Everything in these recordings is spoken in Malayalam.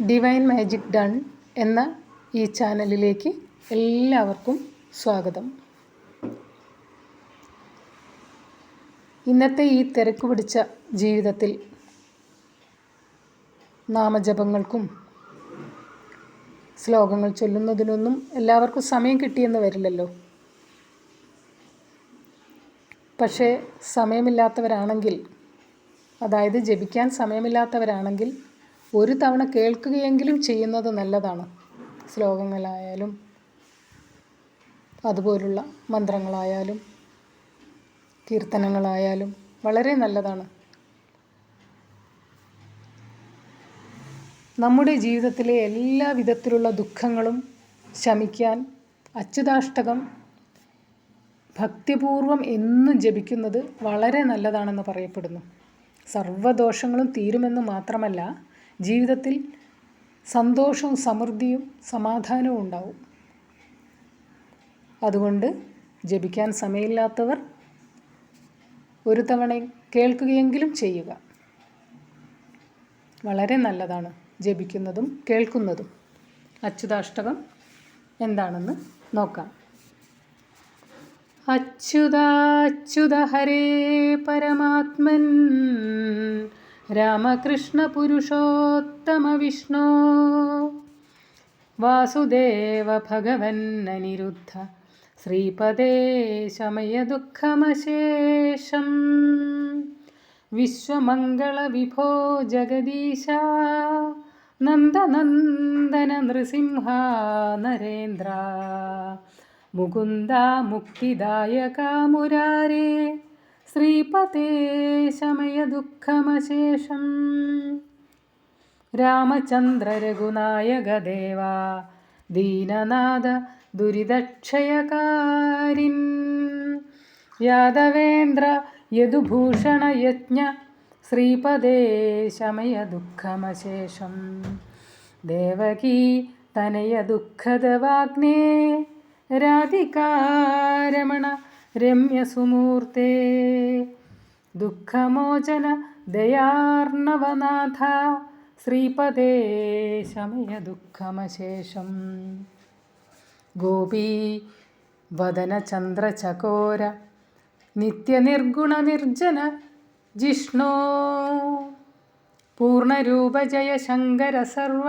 ഡിവൈൻ മാജിക് ഡൺ എന്ന ഈ ചാനലിലേക്ക് എല്ലാവർക്കും സ്വാഗതം. ഇന്നത്തെ ഈ തിരക്ക് പിടിച്ച ജീവിതത്തിൽ നാമജപങ്ങൾക്കും ശ്ലോകങ്ങൾ ചൊല്ലുന്നതിനൊന്നും എല്ലാവർക്കും സമയം കിട്ടിയെന്ന് വരില്ലല്ലോ. പക്ഷേ സമയമില്ലാത്തവരാണെങ്കിൽ, അതായത് ജപിക്കാൻ സമയമില്ലാത്തവരാണെങ്കിൽ ഒരു തവണ കേൾക്കുകയെങ്കിലും ചെയ്യുന്നത് നല്ലതാണ്. ശ്ലോകങ്ങളായാലും അതുപോലുള്ള മന്ത്രങ്ങളായാലും കീർത്തനങ്ങളായാലും വളരെ നല്ലതാണ്. നമ്മുടെ ജീവിതത്തിലെ എല്ലാ വിധത്തിലുള്ള ദുഃഖങ്ങളും ശമിക്കാൻ അച്യുതാഷ്ടകം ഭക്തിപൂർവം എന്നും ജപിക്കുന്നത് വളരെ നല്ലതാണെന്ന് പറയപ്പെടുന്നു. സർവ്വദോഷങ്ങളും തീരുമെന്ന് മാത്രമല്ല, ജീവിതത്തിൽ സന്തോഷവും സമൃദ്ധിയും സമാധാനവും ഉണ്ടാവും. അതുകൊണ്ട് ജപിക്കാൻ സമയമില്ലാത്തവർ ഒരു തവണ കേൾക്കുകയെങ്കിലും ചെയ്യുക. വളരെ നല്ലതാണ് ജപിക്കുന്നതും കേൾക്കുന്നതും. അച്യുതാഷ്ടകം എന്താണെന്ന് നോക്കാം. അച്യുതാച്യുത ഹരേ പരമാത്മൻ രാമകൃഷ്ണ പുരുഷോത്തമ വിഷ്ണോ വാസുദേവ ഭഗവൻ അനിരുദ്ധ ശ്രീപദേ ശമയ ദുഃഖമശേഷം വിശ്വമംഗള വിഭോ ജഗദീശ നന്ദനന്ദന നൃസിംഹ നരേന്ദ്ര മുകുന്ദ മുക്തിദായക മുരാരേ ശ്രീപതേ ശമയ ദുഃഖമശേഷം രാമചന്ദ്ര രഘുനായക ദേവ ദീനനാഥ ദുരിതക്ഷയകാരിൻ യാദവേന്ദ്ര യദുഭൂഷണ യജ്ഞ ശ്രീപദേ ശമയ ദുഃഖമശേഷം ദേവകീ തനയ ദുഃഖദവാഗ്നേ രാധികാരമണ രമ്യസുമൂർത്തേ ദുഃഖമോചന ദയാർണവനാഥ ശ്രീപദേ ശമയ ദുഃഖമശേഷം ഗോപീ വദന ചന്ദ്രചകോര നിത്യനിർഗുണ നിർജ്ജന ജിഷ്ണോ പൂർണ്ണരൂപ ജയ ശങ്കര സർവ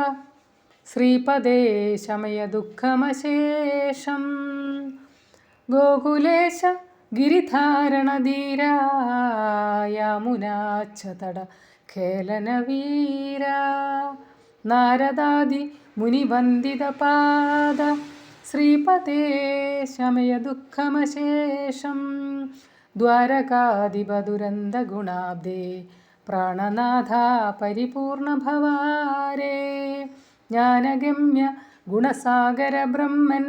ശ്രീപദേ ശമയ ദുഃഖമശേഷം ഗോകുലേശ ഗിരിധാരണധീര യമുനാച്ഛതട ഖേലനവീര നാരദാദി മുനിവന്ദിത പാദ ശ്രീപദേ ശമയ ദുഃഖമശേഷം ദ്വാരകാധിപ ദുരന്ത ഗുണാബ്ദേ പ്രാണനാഥ പരിപൂർണ ഭവാരേ ജ്ഞാനഗമ്യ ഗുണസാഗര ബ്രഹ്മൻ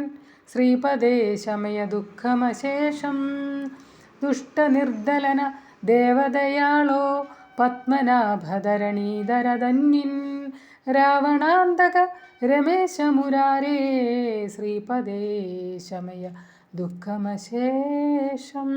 ശ്രീപദേ ശമയ ദുഃഖമശേഷം ദുഷ്ടനിർദ്ദലന ദേവദയാളോ പത്മനാഭധരണീധരധന്യൻ രാവണാന്തക രമേശ മുരാരേ ശ്രീപദേ ശമയ ദുഃഖമശേഷം.